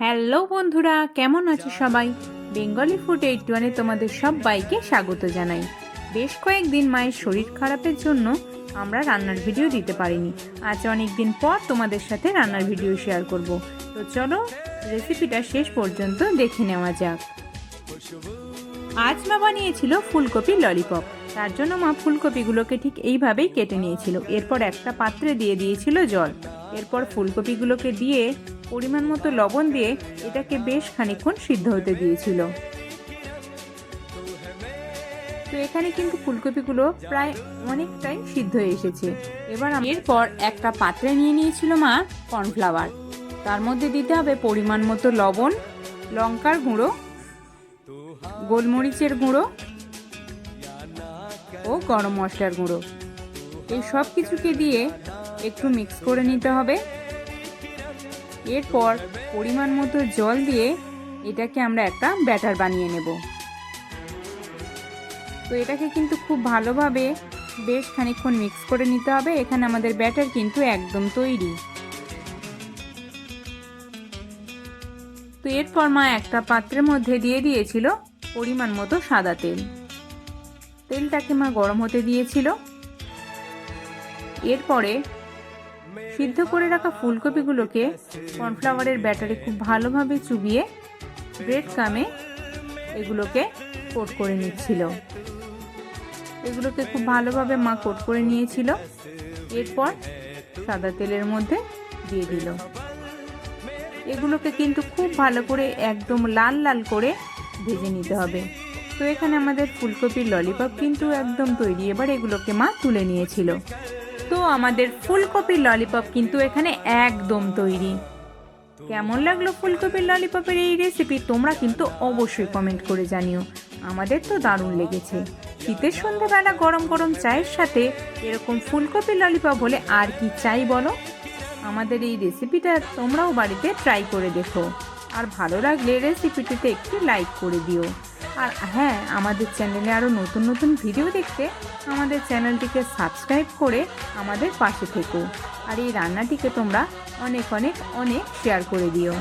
Hello বন্ধুরা, কেমন আছো সবাই? বেঙ্গলি ফুড 81-এ তোমাদের সবাইকে স্বাগত জানাই। বেশ কয়েকদিন মায়ের শরীর খারাপের জন্য আমরা রান্নার ভিডিও দিতে পারিনি। আজ অনেক দিন পর তোমাদের সাথে রান্নার ভিডিও শেয়ার করব। তো চলো রেসিপিটা শেষ পর্যন্ত দেখে নেওয়া যাক। আজ মা বানিয়েছিল ফুলকপি ললিপপ। তার জন্য মা ফুলকপিগুলোকে ঠিক এইভাবেই কেটে নিয়েছিল। এরপর একটা পাত্রে দিয়ে দিয়েছিল জল। এরপর ফুলকপিগুলোকে দিয়ে পরিমাণ মতো লবণ দিয়ে এটাকে বেশ খানিকক্ষণ সিদ্ধ হতে দিয়েছিল। তো এখানে কিন্তু ফুলকপিগুলো প্রায় অনেকটাই সিদ্ধ হয়ে এসেছে। এরপর একটা পাত্রে নিয়ে নিয়েছিল মা কর্নফ্লাওয়ার। তার মধ্যে দিতে হবে পরিমাণ মতো লবণ, লঙ্কার গুঁড়ো, গোলমরিচের গুঁড়ো ও গরম মশলার গুঁড়ো। এই সব কিছুকে দিয়ে একটু মিক্স করে নিতে হবে। এরপর পরিমাণ মতো জল দিয়ে এটাকে আমরা একটা ব্যাটার বানিয়ে নেব। তো এটাকে কিন্তু খুব ভালোভাবে বেশ খানিকক্ষণ মিক্স করে নিতে হবে। এখানে আমাদের ব্যাটার কিন্তু একদম তৈরি। তো এরপর মা একটা পাত্রের মধ্যে দিয়ে দিয়েছিল পরিমাণ মতো সাদা তেল। তেলটাকে মা গরম হতে দিয়েছিল। এরপরে সিদ্ধ করে রাখা ফুলকপিগুলোকে কর্নফ্লাওয়ারের ব্যাটারে খুব ভালোভাবে চুবিয়ে ব্রেড ক্রামে এগুলোকে কোট করে নিচ্ছিল। এগুলোকে খুব ভালোভাবে মা কোট করে নিয়েছিল। এরপর সাদা তেলের মধ্যে দিয়ে দিল। এগুলোকে কিন্তু খুব ভালো করে একদম লাল লাল করে ভেজে নিতে হবে। তো এখানে আমাদের ফুলকপির ললিপপ কিন্তু একদম তৈরি। এবার এগুলোকে মা তুলে নিয়েছিল। তো আমাদের ফুলকপির ললিপপ কিন্তু এখানে একদম তৈরি। কেমন লাগলো ফুলকপির ললিপপের এই রেসিপি তোমরা কিন্তু অবশ্যই কমেন্ট করে জানিও। আমাদের তো দারুণ লেগেছে। শীতের সন্ধ্যাবেলা গরম গরম চায়ের সাথে এরকম ফুলকপির ললিপপ হলে আর কি চাই বলো। আমাদের এই রেসিপিটা তোমরাও বাড়িতে ট্রাই করে দেখো। আর ভালো লাগলে রেসিপিটিতে একটি লাইক করে দিও। আর হ্যাঁ, আমাদের চ্যানেলে আরও নতুন নতুন ভিডিও দেখতে আমাদের চ্যানেলটিকে সাবস্ক্রাইব করে আমাদের পাশে থেকো। আর এই রান্নাটিকে তোমরা অনেক অনেক অনেক শেয়ার করে দিও।